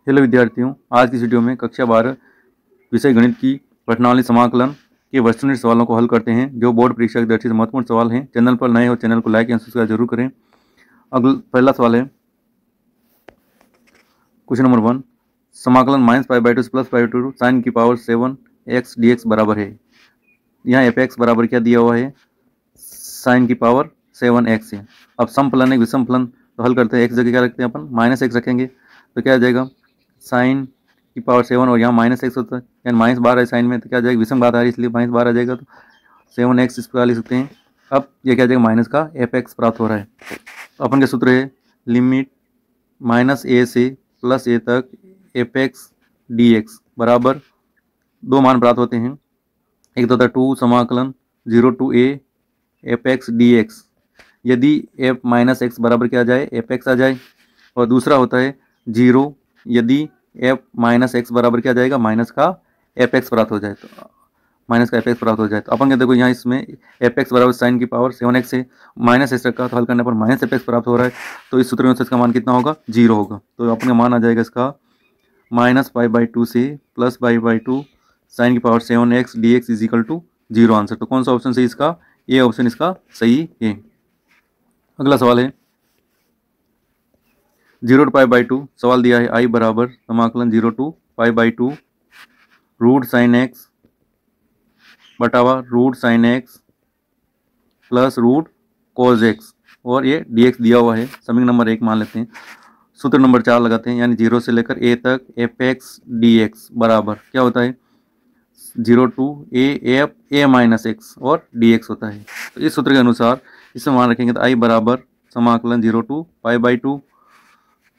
Hello विद्यार्थियों, आज की इस वीडियो में कक्षा 12 विषय गणित की प्रश्नावली समाकलन के वस्तुनिष्ठ सवालों को हल करते हैं जो बोर्ड परीक्षा के दृष्टि से महत्वपूर्ण सवाल हैं। चैनल पर नए हो चैनल को लाइक एवं सब्सक्राइब जरूर करें। पहला सवाल है क्वेश्चन नंबर 1, समाकलन -π/2 से +π/2 साइन की पावर 7x dx बराबर है। यहाँ f(x) बराबर क्या दिया हुआ है, साइन की पावर 7x है। अब समफलन एक विषम फलन तो हल करते हैं। x जगह क्या रखते हैं अपन, -x रखेंगे तो क्या आ जाएगा, साइन की पावर 7 और यहाँ -x होता है, यानी माइनस बार है साइन में, तो क्या आ जाएगा, विषम बार आ रही है इसलिए माइनस बार आ जाएगा, तो 7x इस प्रकार लिख सकते हैं। अब ये क्या आ जाएगा, माइनस का f(x) प्राप्त हो रहा है। तो अपन का सूत्र है लिमिट -a से +a तक f(x) dx बराबर दो मान प्राप्त होते हैं। एक तो होता है 2 समाकलन 0 to a f(x) dx, यदि f -x बराबर क्या आ जाए, f(x) आ जाए, और दूसरा होता है 0 यदि f -x बराबर क्या जाएगा, माइनस का f(x) प्राप्त हो जाए, तो माइनस का f(x) प्राप्त हो जाए। तो अपन क्या देखो यहाँ इसमें f(x) बराबर साइन की पावर 7x है, -x रखा तो हल करने पर -f(x) प्राप्त हो रहा है, तो इस सूत्र में इसका मान कितना होगा, 0 होगा। तो अपन का मान आ जाएगा इसका -π/2 से +π/2 साइन की power 7x dx is equal to 0 answer. तो कौन सा ऑप्शन सही इसका, ये ऑप्शन इसका सही है। अगला सवाल है 0 to π/2, सवाल दिया है i बराबर समाकलन 0 to π/2 रूट साइन एक्स बटावा root sine x plus root cos x, और ये dx दिया हुआ है। समीकरण नंबर 1 मान लेते हैं। सूत्र नंबर 4 लगाते हैं, यानी 0 से लेकर a तक f(x) dx बराबर क्या होता है, 0 to a माइनस एक्स और dx होता है। तो इस सूत्र के अनुसार इसमें मान रखेंगे तो i बराबर समाकलन 0 to π/2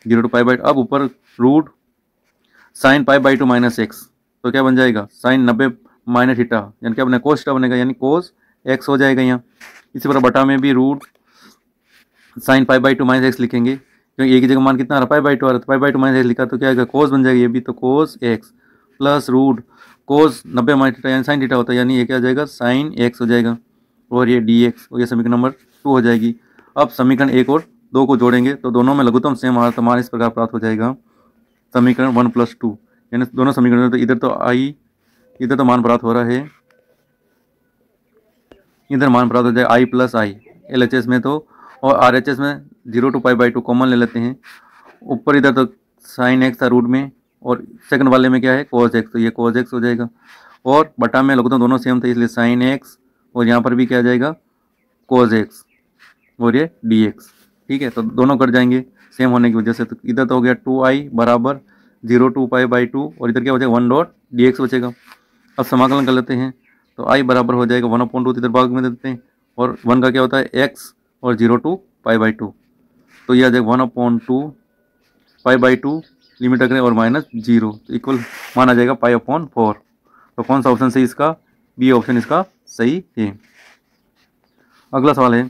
अब ऊपर रूट साइन π/2 माइनस एक्स, तो क्या बन जाएगा, साइन 90 माइनस थीटा, यानी क्या बनेगा, कोस थीटा बनेगा, यानी कोस एक्स हो जाएगा यहाँ। इसी तरह बटा में भी रूट साइन π/2 माइनस एक्स लिखेंगे, क्योंकि एक ही जगह मान कितना आ रहा है, π/2 आ रहा है, π/2 माइनस एक्स लिखा तो क्या आएगा, कोस बन जाएगा ये भी, तो कोस एक्स प्लस रूट कोस 90 माइनस थीटा यानी साइन थीटा होता है, यानी ये क्या आ जाएगा, साइन एक्स हो जाएगा, और ये dx, और ये समीकरण नंबर 2 हो जाएगी। अब समीकरण 1 और 2 को जोड़ेंगे तो दोनों में लघुत्तम सेम आ, तो मान इस प्रकार प्राप्त हो जाएगा, समीकरण 1 + 2, यानी दोनों समीकरण, तो इधर तो आई, इधर तो मान प्राप्त हो रहा है, इधर मान प्राप्त हो जाएगा i + i LHS में, तो और RHS में 0 to π/2 कॉमन ले लेते हैं। ऊपर इधर तो साइन एक्स था रूट में, और सेकंड वाले में क्या है, कोस एक्स, तो ये कोस एक्स हो जाएगा, और बटा में लघुत्तम दोनों सेम थे इसलिए साइन एक्स, और यहाँ पर भी क्या आ जाएगा, कोस एक्स, और ये dx। ठीक है, तो दोनों कट जाएंगे सेम होने की वजह से, तो इधर तो हो गया 2i बराबर 0 to π/2, और इधर क्या बचेगा, 1 डॉट dx बचेगा। अब समाकलन कर लेते हैं, तो i बराबर हो जाएगा 1/2, इधर भाग में देते हैं, और 1 का क्या होता है x, और 0 to π/2, तो यह आ जाएगा 1/2 π/2 लिमिट रख रहे हैं, और -0, तो इक्वल मान आ जाएगा π/4। तो कौन सा ऑप्शन सही इसका, बी ऑप्शन इसका सही है। अगला सवाल है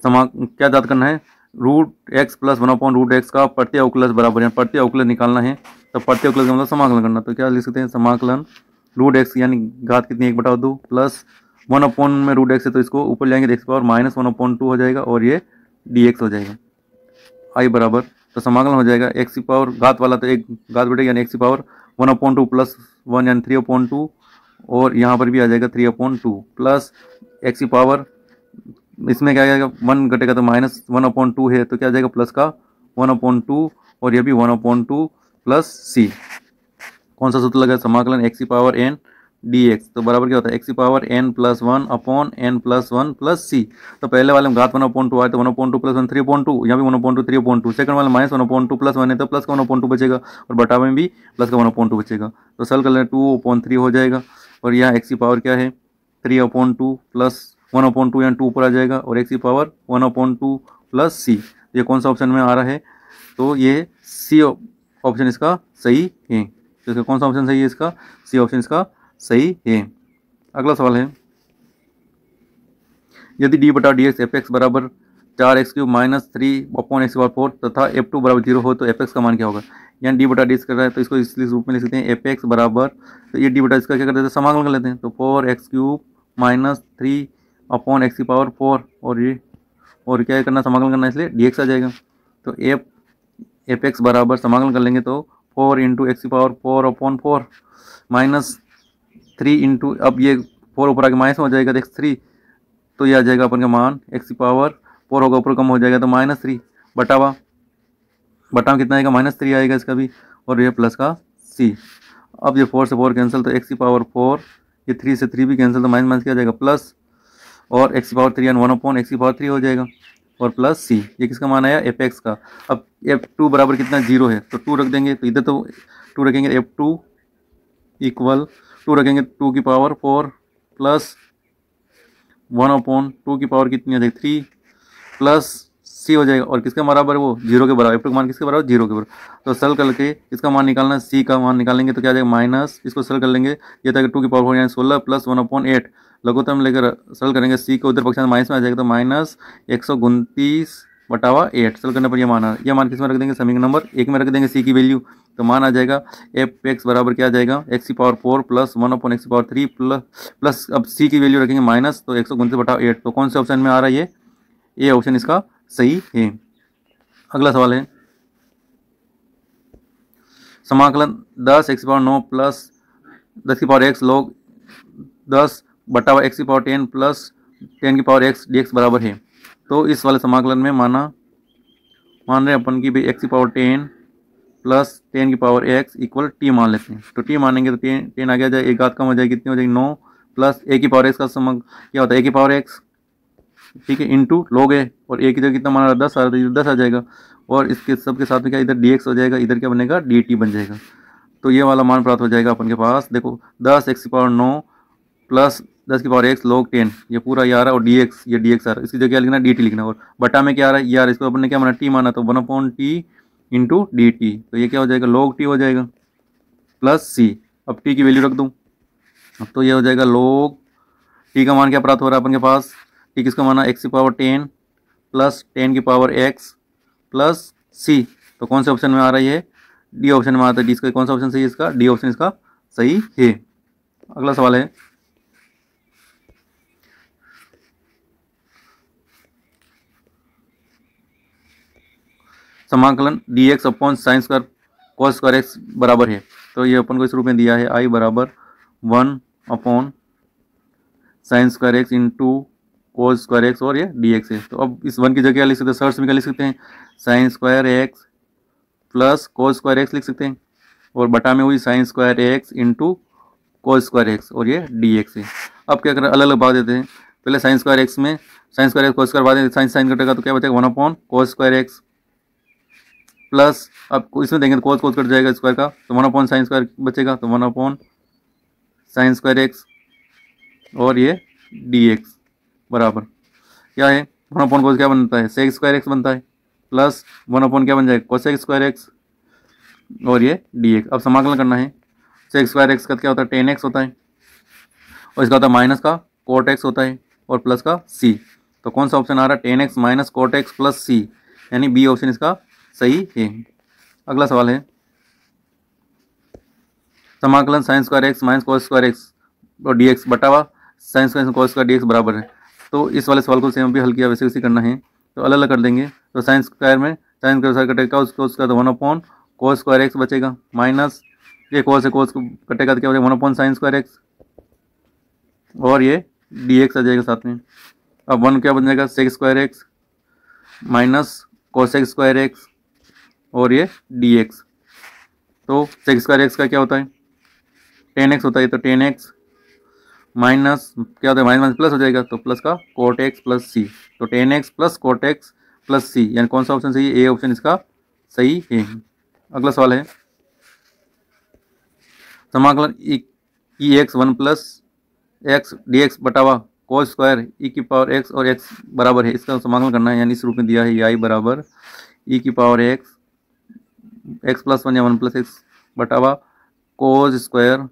क्या याद करना है, √x + 1/√x का प्रत्यय अवकलज बराबर है, प्रत्यय अवकलज निकालना है, तो प्रत्यय अवकलज का मतलब समाकलन करना, तो क्या लिख सकते हैं, समाकलन √x यानी घात कितनी 1/2 प्लस 1 में √x है तो इसको ऊपर ले जाएंगे, x पावर -1/2 हो जाएगा, और ये dx हो जाएगा। i बराबर, तो समाकलन हो जाएगा x की पावर घात वाला तो एक घात बैठेगा, यानी x की पावर 1/2 + 1 यानी 3/2, और यहाँ पर भी आ जाएगा 3/2 प्लस x की पावर, इसमें क्या आएगा, 1 घटेगा तो -1/2 है, तो क्या आ जाएगा, प्लस का 1/2, और ये भी 1/2 प्लस c। कौन सा सूत्र लगा, समाकलन x की पावर n dx, तो बराबर क्या होता है, x की power n + 1/n + 1 plus c। तो पहले वाले में घात 1/2 आए तो 1/2 + 1 3/2, यहाँ भी 1/2 3/2, सेकंड वाले -1/2 + 1 है तो प्लस का 1/2 बचेगा, और बटा में भी प्लस का 1/2 बचेगा, तो सल कर लें 2/3 हो जाएगा, और यहाँ x की पावर क्या है 3/2 प्लस 1/2, यानी 2 ऊपर आ जाएगा, और x की पावर 1/2 प्लस c। ये कौन सा ऑप्शन में आ रहा है, तो ये सी ऑप्शन इसका सही है। तो इसका कौन सा ऑप्शन सही है, इसका सी ऑप्शन इसका सही है। अगला सवाल है, यदि d/dx f(x) बराबर 4x³ - 3/x⁴ तथा f2 बराबर 0 हो तो f(x) का मान क्या होगा, यानी d/dx कर रहा है तो इसको इस रूप में लिख सकते हैं f(x) बराबर, तो ये d/x का क्या कर देते हैं, समाकलन कर लेते हैं, तो 4x³ - 3/x⁴, और ये और क्या करना, समाकलन करना, इसलिए dx आ जाएगा। तो f एफ एक्स बराबर समाकलन कर लेंगे तो 4 इंटू एक्स की पावर 4/4 माइनस 3 इंटू, अब ये 4 ऊपर आके माइनस में हो जाएगा तो x3, तो ये आ जाएगा अपन का मान एक्स की पावर 4 होगा ऊपर कम हो जाएगा तो -3 बटावा कितना आएगा -3 आएगा इसका भी, और ये प्लस का c। अब ये 4 से 4 कैंसिल तो एक्स की पावर 4, ये 3 से 3 भी कैंसिल तो माइनस क्या जाएगा प्लस, और एक्स की पावर 3 यानी 1/x की पावर 3 हो जाएगा, और प्लस c। ये किसका मान आया एफ एक्स का। अब f2 बराबर कितना 0 है तो 2 रख देंगे, तो इधर तो 2 रखेंगे, f2 इक्वल 2 रखेंगे 2 की पावर 4 प्लस 1/2 की पावर कितनी आ जाएगी 3 प्लस c हो जाएगा, और किसके बराबर है वो 0 के बराबर, f2 का मान किसके बराबर 0 के बराबर। तो सल करके इसका मान निकालना, c का मान निकालेंगे तो क्या आ जाएगा माइनस, इसको सल कर लेंगे, ये था 2 की पावर 4 यानी 16 प्लस 1/8 लघुत्तम लेकर सल करेंगे, c को उधर पक्ष में माइनस में आ जाएगा तो -129/8 सल करने पर यह मान किस में रख देंगे समीकरण नंबर 1 में रख देंगे c की वैल्यू, तो मान आ जाएगा एफ एक्स बराबर क्या आ जाएगा एक्स की पावर 4 प्लस 1/x की पावर 3 प्लस अब c की वैल्यू रखेंगे माइनस, तो 129/8, तो कौन से ऑप्शन में आ रहा है ये ऑप्शन इसका सही है। अगला सवाल है समाकलन 10 x की पावर 9 प्लस 10 की पावर x log 10 बटा x की पावर 10 प्लस 10 की पावर x dx बराबर है। तो इस वाले समाकलन में मान रहे अपन की भाई x की पावर 10 प्लस 10 की पावर x इक्वल t मान लेते हैं, तो t मानेंगे तो 10 आ गया जाए, एक घात कम हो जाएगी, कितनी हो जाएगी 9 प्लस a की पावर x का सम क्या होता है a की पावर x, ठीक है, इंटू लोग है, और a की जगह कितना माना 10 आ रहा है 10 आ जाएगा, और इसके सबके साथ में क्या इधर dx हो जाएगा, इधर क्या बनेगा dt बन जाएगा। तो ये वाला मान प्राप्त हो जाएगा अपन के पास, देखो 10 x की पावर 9 प्लस 10 की पावर x log 10, ये पूरा ये आ रहा है, और dx ये dx आ रहा है, इसकी जगह क्या लिखना dt लिखना, और बटा में क्या आ रहा है यार, इसको अपन ने क्या माना t माना, तो 1/t इंटू dt, तो ये क्या हो जाएगा log t हो जाएगा प्लस c। अब t की वैल्यू रख दूँ, अब तो ये हो जाएगा log t का मान क्या प्राप्त हो रहा है अपन के पास, t किसका माना x की पावर 10 प्लस 10 की पावर x प्लस c, तो कौन से ऑप्शन में आ रहा है डी ऑप्शन में आता है, डी इसका कौन सा ऑप्शन सही है इसका, डी ऑप्शन इसका सही है। अगला सवाल है समाकलन dx upon sine square cos square x बराबर है, तो ये अपन को इस रूप में दिया है i बराबर 1 upon sine square x into cos square x, और ये dx है। तो अब इस 1 की जगह लिख सकते हैं, सर्च में क्या लिख सकते हैं sign square x plus cos square x लिख सकते हैं, और बटा में हुई sign square x into cos square x, और ये dx है। अब क्या करें अलग अलग भाग देते हैं, पहले साइन स्क्वायर एक्स में sign square x cos square बाद साइन साइन कटेगा तो क्या बचेगा 1 अपॉन कोस स्क्वायर एक्स प्लस, अब इसमें देंगे तो कोस कोस कट जाएगा स्क्वायर का, तो 1 अपॉन साइन स्क्वायर बचेगा, तो 1 अपॉन साइन स्क्वायर एक्स, और ये dx बराबर क्या है 1 अपॉन कोस क्या बनता है सेक स्क्वायर एक्स बनता है, प्लस 1 अपॉन क्या बन जाएगा कोसेक स्क्वायर एक्स, और ये dx। अब समाकलन करना है, सेक स्क्वायर एक्स का क्या होता है 10x होता है, और इसका होता है माइनस का कोट एक्स होता है, और प्लस का c, तो कौन सा ऑप्शन आ रहा है 10x minus cot x plus c, यानी बी ऑप्शन इसका सही है। अगला सवाल है समाकलन sine square x minus cos square x और dx बटावा sine square cos square dx बराबर है। तो इस वाले सवाल को सेम भी हल किया वैसे उसी करना है, तो अलग अलग कर देंगे, तो साइन स्क्वायर में साइन स्क्वायर कटेगा उसका तो 1 अपॉन कोस स्क्वायर एक्स बचेगा, माइनस ये कोस है कोस को कटेगा तो क्या बचेगा 1 अपॉन साइन स्क्वायर एक्स, और ये dx आ जाएगा साथ में। अब 1 क्या बन जाएगा sec square x minus cosec square x, और ये dx, तो सेक स्क्वायर एक्स का क्या होता है 10x होता है, तो 10x माइनस क्या होता है माइनस प्लस हो जाएगा, तो प्लस का कोट एक्स प्लस सी, तो 10x plus cot x plus c, यानी कौन सा ऑप्शन सही है ए ऑप्शन इसका सही है। अगला सवाल है समाकलन e x 1 plus x dx बटावा कोस स्क्वायर ई की पावर एक्स और एक्स बराबर है, इसका समाकलन करना है, यानी इस रूप में दिया है आई बराबर ई की पावर एक्स प्लस 1 या 1 plus x बटावा cos square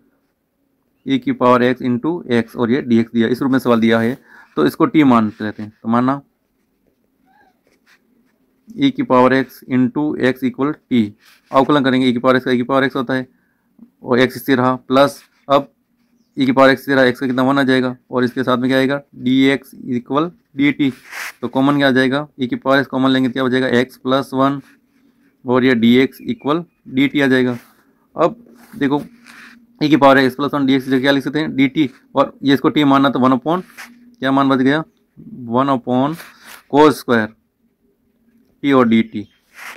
e की पावर एक्स इंटू एक्स, और ये dx दिया, इस रूप में सवाल दिया है, तो इसको t मानते रहते हैं, तो माना ई की power x into x equal T, अवकलन करेंगे ई की पावर एक्स होता है, और एक्स स्थिर रहा, प्लस अब ई की पावर एक्स स्थिर रहा, एक्स का कितना 1 आ जाएगा, और इसके साथ में क्या आएगा dx इक्वल dt, तो कॉमन क्या आ जाएगा ई की पावर एक्स कॉमन लेंगे क्या हो जाएगा एक्स प्लस 1 और ये d x equal d t आ जाएगा। अब देखो e की power x plus one d x क्या लिख सकते हैं डी टी, और ये इसको टी मानना तो वन अपॉन क्या मान बच गया, one upon cos square T और डी टी,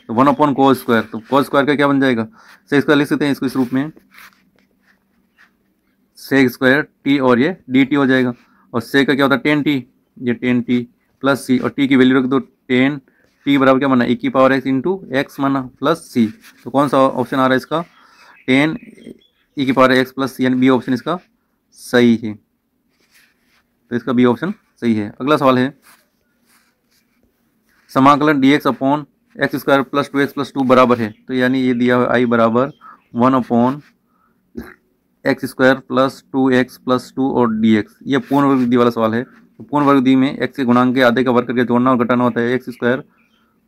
तो वन अपॉन कोस स्क्वायर, तो कोस स्क्वायर का क्या बन जाएगा सेक स्क्वायर लिख सकते हैं इसको इस रूप में, सेक स्क्वायर टी और ये डी टी हो जाएगा। और सेक का क्या होता है टेन टी, ये टेन टी प्लस सी, और टी की वैल्यू रख दो टेन टी बराबर क्या माना e की पावर एक्स इंटू एक्स माना प्लस सी, तो कौन सा ऑप्शन आ रहा है इसका टेन e की पावर एक्स प्लस सी, यानी बी ऑप्शन इसका सही है, तो इसका बी ऑप्शन सही है। अगला सवाल है समाकलन D x upon x square plus two x plus two बराबर है, तो यानी ये दिया हुआ आई बराबर one upon x square plus two x plus two और डी एक्स, ये पूर्ण वर्ग विधि वाला सवाल है। तो पूर्ण वर्ग विधि में एक्स के गुणांक के आधे का वर्ग करके जोड़ना और घटाना होता है, x square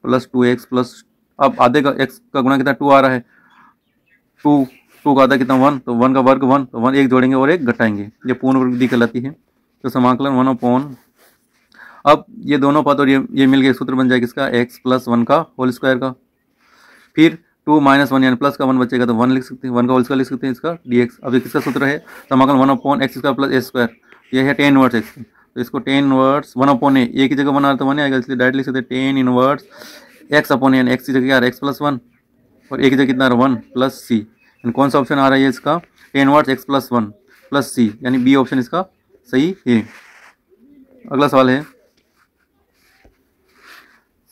plus two x plus, अब आधे का एक्स का गुणा कितना टू आ रहा है, टू टू का आधा कितना वन, तो वन का वर्ग वन, तो वन एक जोड़ेंगे और एक घटाएंगे, ये पूर्ण वर्ग विधि कहलाती है। तो समाकलन वन अपॉन, अब ये दोनों पद और ये मिल गए, सूत्र बन जाएगा इसका एक्स प्लस वन का होल स्क्वायर का, फिर टू माइनस वन यानी प्लस का वन बचेगा तो वन लिख सकते हैं, वन का होल स्क्वायर लिख सकते हैं इसका डी एक्स। अब किसका सूत्र है समाकलन one upon x square plus a square, ये है टेन इनवर्स एक्स, तो इसको tan inverse one upon a की जगह वन आ रहा तो वन आएगा, इसलिए डायरेक्ट लिख सकते हैं टेन इनवर्स एक्स अपॉन ए, एक्स की जगह क्या आ रहा है एक्स प्लस वन, और ए की जगह कितना आ रहा है वन प्लस सी, यानी कौन सा ऑप्शन आ रहा है इसका tan inverse x plus one plus c, यानी बी ऑप्शन इसका सही है। अगला सवाल है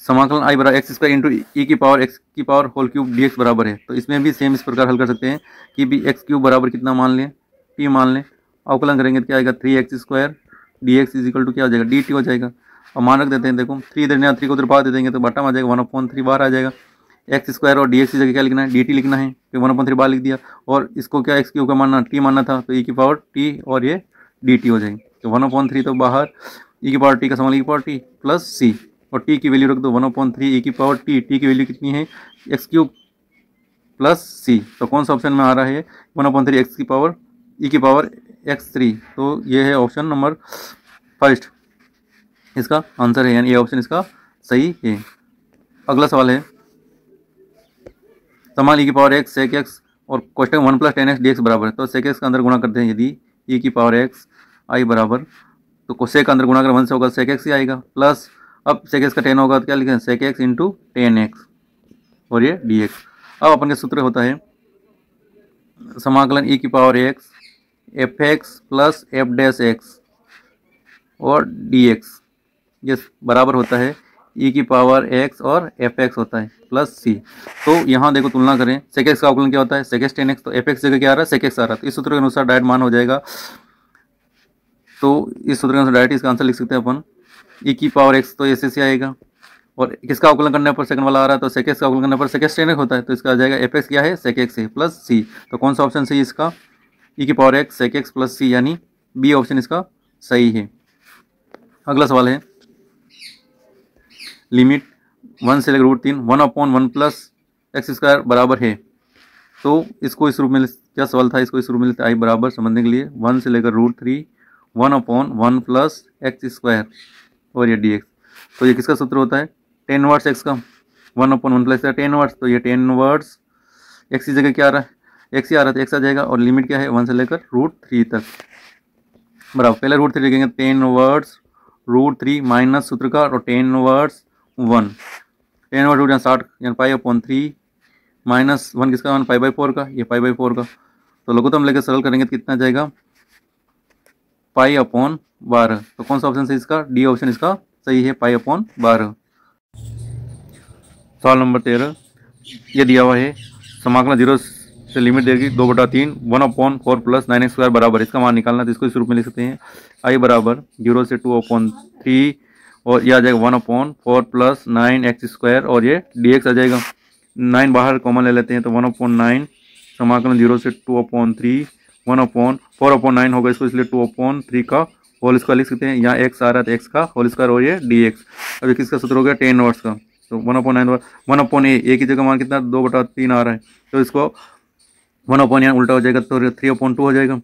समाकलन आई बराबर एक्स स्क्वायर इंटू ई की पावर एक्स की power whole cube d x बराबर है, तो इसमें भी सेम इस प्रकार हल कर सकते हैं कि भी एक्स क्यूब बराबर कितना मान लें टी मान लें, अवकलन करेंगे तो क्या आएगा three x square d x is equal to क्या हो जाएगा डी टी हो जाएगा। और मान रख देते हैं, देखो थ्री इधर यहाँ थ्री को उधर बाहर दे देंगे तो बटा में आ जाएगा वन अपॉन थ्री बाहर आ जाएगा, एक्स स्क्वायर और डी एक्स की जगह क्या लिखना है डी टी लिखना है, फिर वन अपॉन थ्री बाहर लिख दिया, और इसको क्या एक्स क्यूब का मानना टी मानना था, तो ई की पावर टी और ये डी टी हो जाएगी, तो वन अपॉन थ्री तो बाहर ई की पावर टी का समान ई की पावर टी प्लस सी, और टी की वैल्यू रख दो वन अपॉन थ्री ई की पावर टी, टी की वैल्यू कितनी है एक्स क्यूब प्लस सी, तो कौन सा ऑप्शन में आ रहा है वन अपॉन थ्री एक्स की पावर ई की पावर एक्स थ्री, तो ये है ऑप्शन नंबर फर्स्ट इसका आंसर है, यानी ये ऑप्शन इसका सही है। अगला सवाल है समान ई की पावर एक्स सेक एक्स और कोष्टक one plus tan x d x बराबर है, तो सेक एक्स का अंदर गुणा करते हैं यदि ई की पावर एक्स आई बराबर, तो कोसेक का अंदर गुणा कर वन से होगा सेक एक्स ही आएगा, प्लस अब सेक एक्स का टेन होगा तो क्या लिखें sec x into ten x और ये डी एक्स। अब अपन का सूत्र होता है समाकलन ई की power x F x plus F dash x और डी एक्स, ये बराबर होता है ई की पावर एक्स और एफ एक्स होता है प्लस सी। तो यहाँ देखो तुलना करें, सेक एक्स का अवकलन क्या होता है सेक एक्स टेन एक्स, तो एफ एक्स जगह क्या आ रहा है सेक एक्स आ रहा है, तो इस सूत्र के अनुसार डायरेक्ट मान हो जाएगा, तो इस सूत्र के अनुसार डायरेक्ट इसका आंसर लिख सकते हैं अपन ई की पावर एक्स, तो ऐसे से आएगा, और किसका अवकलन करने पर सेकंड वाला आ रहा है तो सेक एक्स का अवकलन करने पर सेक एक्स टेन एक्स होता है, तो इसका आ जाएगा एफ एक्स क्या है सेक एक्स है प्लस सी, तो कौन सा ऑप्शन सही इसका ई की power x sec x plus c, यानी बी ऑप्शन इसका सही है। अगला सवाल है लिमिट वन से लेकर रूट तीन one upon one plus x square बराबर है, तो इसको इस रूप में क्या सवाल था, इसको इस रूप में लेते आई बराबर समझने के लिए वन से लेकर root three one upon one plus x square और ये डी एक्स, तो ये किसका सूत्र होता है टेन वर्ड्स एक्स का one upon one plus ten words, तो ये टेन वर्ड्स एक्स की जगह क्या आ रहा है एक्स ही आ रहा है तो एक्स आ जाएगा, और लिमिट क्या है वन से लेकर रूट थ्री तक बराबर, पहले रूट थ्री लिखेंगे टेन वर्ड्स रूट थ्री माइनस सूत्र का और टेन वर्ड्स वन, टेन वर्ड रूट यहाँ 60 यानी pi upon three minus one किसका वन पाई बाई फोर का, ये पाई बाई फोर का, तो लघुत्तम लेकर सरल करेंगे तो कितना जाएगा पाई अपॉन 12, तो कौन सा ऑप्शन सही इसका डी ऑप्शन इसका सही है पाई अपॉन 12। सवाल नंबर 13 ये दिया हुआ है समाकलन जीरो से लिमिट देगी 2/3 one upon four plus nine x square बराबर, इसका मान निकालना, तो इसको इस रूप में लिख सकते हैं आई बराबर 0 से 2/3 और यह आ जाएगा one upon four plus nine x square और ये डी एक्स आ जाएगा, 9 बाहर कॉमन ले लेते हैं तो 1/9 समाकलन 0 से 2/3 1/4/9 होगा इसको, इसलिए 2/3 का होल स्क्वायर लिख सकते हैं, यहाँ एक्स आ रहा है तो एक्स का होल स्क्वायर और ये डी एक्स। अब किसका सूत्र हो गया टेन वर्ड्स का, तो 1/9 1/a की जगह मान कितना 2/3 आ रहा है, तो इसको 1/, यहाँ उल्टा हो जाएगा तो 3/2 हो जाएगा,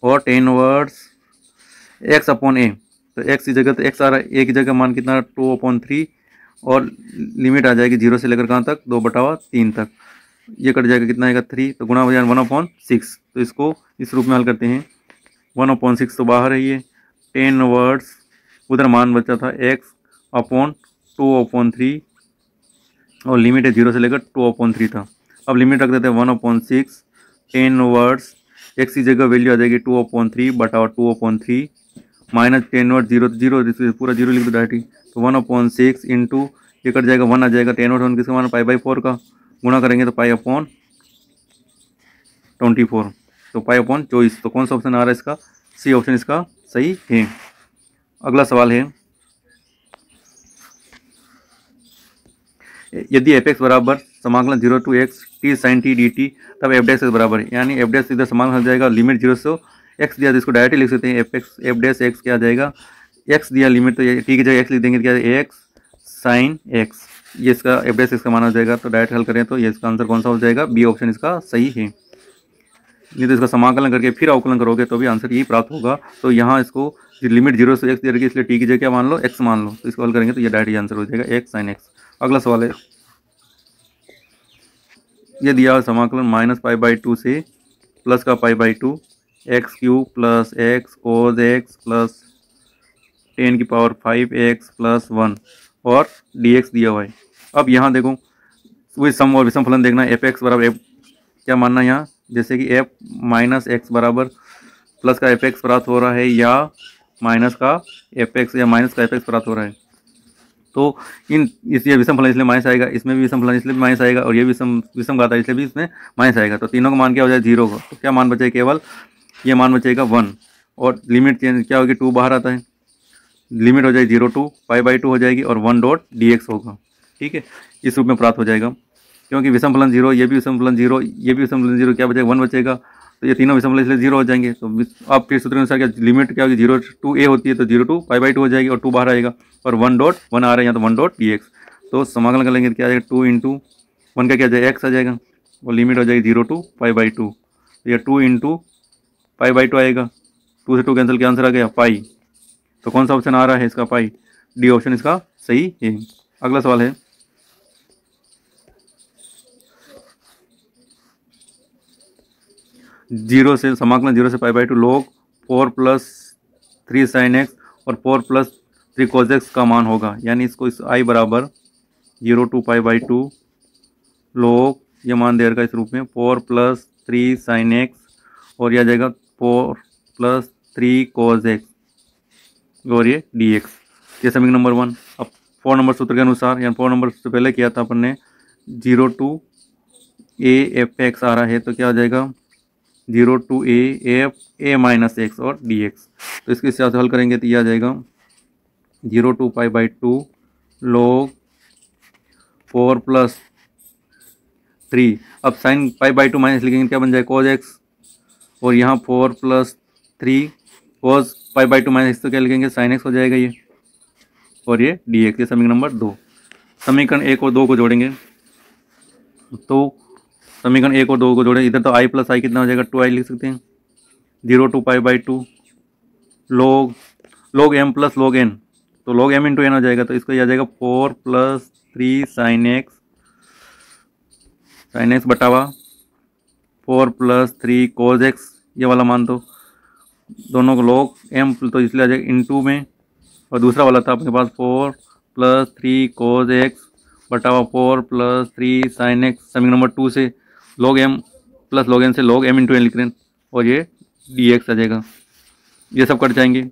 और टेन वर्ड्स x/a, तो x की जगह तो x आ रहा है, a की जगह मान कितना 2/3 और लिमिट आ जाएगी 0 से लेकर कहाँ तक, 2/3 तक। ये कट जाएगा, कितना आएगा 3, तो गुणा हो जाएगा 1/6। तो इसको इस रूप में हल करते हैं। 1/6 तो बाहर है, ये 10 वर्ड्स, उधर मान बचा था x/2/3 और लिमिट है 0 से लेकर 2/3 था। अब लिमिट रख देते हैं 1/6, 10 वर्ड्स, x की जगह वैल्यू आ जाएगी 2/3/2/3 माइनस 10 वर्ड 0 तो 0, पूरा 0 लिख दो डायरेक्टली। तो 1/6 इंटू ये कट जाएगा, 1 आ जाएगा, 10 वर्ड 1 किसका मान π/4 का, गुणा करेंगे तो π/24, तो π/24। तो कौन सा ऑप्शन आ रहा है इसका, सी ऑप्शन इसका सही है। अगला सवाल है, यदि f(x) बराबर समाकलन 0 to x t sin t dt, तब f' बराबर है, यानी f' इधर समाकलन हो जाएगा, लिमिट 0 से x दिया तो इसको डायरेक्टली लिख सकते हैं, f' क्या आ जाएगा, x दिया लिमिट, तो ये t की जगह x लिख देंगे, क्या x sin x, ये इसका f' का मान हो जाएगा। तो डायरेक्ट हल करें तो ये इसका आंसर कौन सा हो जाएगा, बी ऑप्शन इसका सही है। नहीं तो इसका समाकलन करके फिर अवकलन करोगे तो भी आंसर यही प्राप्त होगा। तो यहाँ इसको लिमिट 0 से x दे रखी, इसलिए t की जगह क्या मान लो, x मान लो, तो इसको हल करेंगे तो ये डायरेक्ट आंसर हो जाएगा x sin x। अगला सवाल है, ये दिया समाकलन -π/2 से प्लस का π/2 x³ plus x cos x plus 10⁵x plus 1 और dx दिया हुआ है। अब यहाँ देखो वही सम और विषम फलन देखना है, f(x) बराबर f क्या मानना है यहाँ, जैसे कि f माइनस एक्स बराबर प्लस का f(x) प्राप्त हो रहा है या माइनस का f(x) या माइनस का f(x) प्राप्त हो रहा है। तो ये विषम फलन इसलिए माइनस आएगा, इसमें भी विषम फलन इसलिए भी माइनस आएगा, और ये विषम घात है इसलिए भी इसमें माइनस आएगा। तो तीनों का मान क्या हो जाएगा, 0 का। तो क्या मान बचेगा, केवल ये मान बचेगा 1, और लिमिट चेंज क्या होगी, 2 बाहर आता है, लिमिट हो जाएगी 0 to π/2 हो जाएगी और 1.dx होगा। ठीक है, इस रूप में प्राप्त हो जाएगा, क्योंकि विषम फलन 0, ये भी विषम फलन 0, ये भी विषम फलन 0, क्या बचेगा 1 बचेगा। तो ये तीनों विषम फलन इसलिए 0 हो जाएंगे। तो आप फिर सूत्र अनुसार क्या लिमिट क्या होगी, 0 to a होती है, तो 0 to π/2 हो जाएगी और 2 बाहर आएगा, और 1.1 आ रहा है यहाँ, तो 1.dx। तो समाकलन कर लेंगे क्या आ जाएगा, 2 इंटू 1 का क्या आ जाएगा, x आ जाएगा, और लिमिट हो जाएगी 0 to π/2। तो यह 2 इंटू π/2 आएगा, 2 से 2 कैंसिल, क्या आंसर आ गया पाई। तो कौन सा ऑप्शन आ रहा है इसका, पाई, डी ऑप्शन इसका सही है। अगला सवाल है, जीरो से समाकलन 0 से π/2 log 4 + 3 sin x और 4 + 3 cos x का मान होगा, यानी इसको इस i बराबर 0 to π/2 log, ये मान दे रखा इस रूप में 4 + 3 sin x और यह आ जाएगा 4 + 3 cos x और ये dx, ये समीकरण नंबर 1। अब 4 नंबर सूत्र के अनुसार, यानी 4 नंबर से पहले किया था अपन ने, 0 to a f(x) आ रहा है, तो क्या हो जाएगा 0 to a f a minus x और dx। तो इसके हिसाब से हल करेंगे तो यह आ जाएगा 0 to π/2 log 4 + 3। अब साइन π/2 माइनस लिखेंगे, क्या बन जाएगा cos x, और यहाँ 4 + 3 cos π/2 माइनस, तो क्या लिखेंगे sin x हो जाएगा ये, और ये dx, ये समीकरण नंबर 2। समीकरण 1 और 2 को जोड़ेंगे, तो समीकरण 1 और 2 को जोड़ें, इधर तो i + i कितना हो जाएगा, 2i लिख सकते हैं, 0 to π/2 log m + log n, तो log m × n हो जाएगा, तो इसको यह आ जाएगा 4 + 3 sin x बटावा 4 + 3 cos x, ये वाला मान, तो दोनों को log m, तो इसलिए आ जाएगा इंटू में, और दूसरा वाला था अपने पास 4 + 3 cos x बटावा 4 + 3 sin x, समीकरण नंबर 2 से log m + log n से log m × n लिख रहे हैं, और ये dx आ जाएगा। ये सब कट जाएंगे,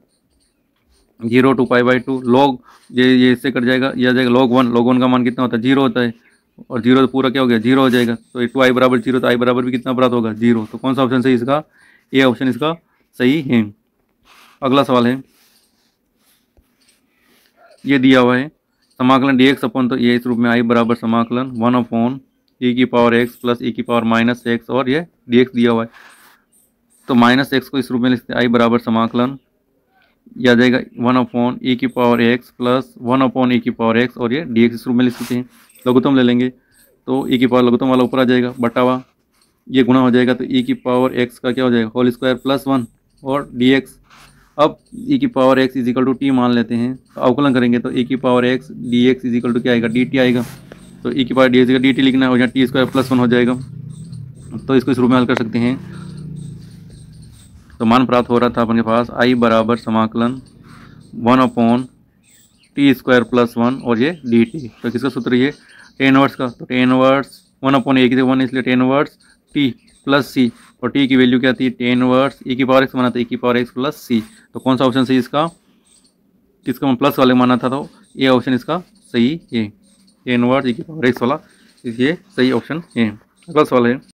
0 to π/2 log, ये इससे कट जाएगा, ये आ जाएगा log 1 का मान कितना होता है, 0 होता है, और 0 तो पूरा क्या हो गया, 0 हो जाएगा। तो 2i बराबर 0, तो i बराबर भी कितना प्राप्त होगा, 0। तो कौन सा ऑप्शन सही इसका, ए ऑप्शन इसका सही है। अगला सवाल है, ये दिया हुआ है समाकलन dx अपन, तो ये इस रूप में i बराबर समाकलन 1/e⁻x + e⁻−x, और ये dx दिया हुआ है, तो -x को इस रूप में लिखते हैं, i बराबर समाकलन, यह आ जाएगा 1/e⁻x + 1/e⁻x, और ये dx इस रूप में लिख सकते हैं। लघुत्तम ले लेंगे तो लघुत्तम वाला ऊपर आ जाएगा, बटावा ये गुणा हो जाएगा, तो e⁻x का क्या हो जाएगा होल स्क्वायर + 1 और dx, अब e की power x is equal to t मान लेते हैं, तो अवकलन करेंगे तो e की power x dx is equal to क्या आएगा, dt आएगा। तो e की पावर dx का dt लिखना है और यहाँ टी स्क्वायर प्लस 1 हो जाएगा। तो इसको इस रूप में हल कर सकते हैं। तो मान प्राप्त हो रहा था अपन के पास i बराबर समाकलन 1/t² प्लस 1 और ये dt। तो किसका सूत्र ये टेन इनवर्स का, तो टेन इनवर्स 1/a की 1 इसलिए tan inverse t plus c, और t की वैल्यू क्या थी, टेन इनवर्स e की पावर x माना था, e की पावर x प्लस c। तो कौन सा ऑप्शन सही इसका, इसका प्लस वाले माना था, तो ये ऑप्शन इसका सही है, टेन इनवर्स e की पावर x वाला, ये सही ऑप्शन है। अगला सवाल है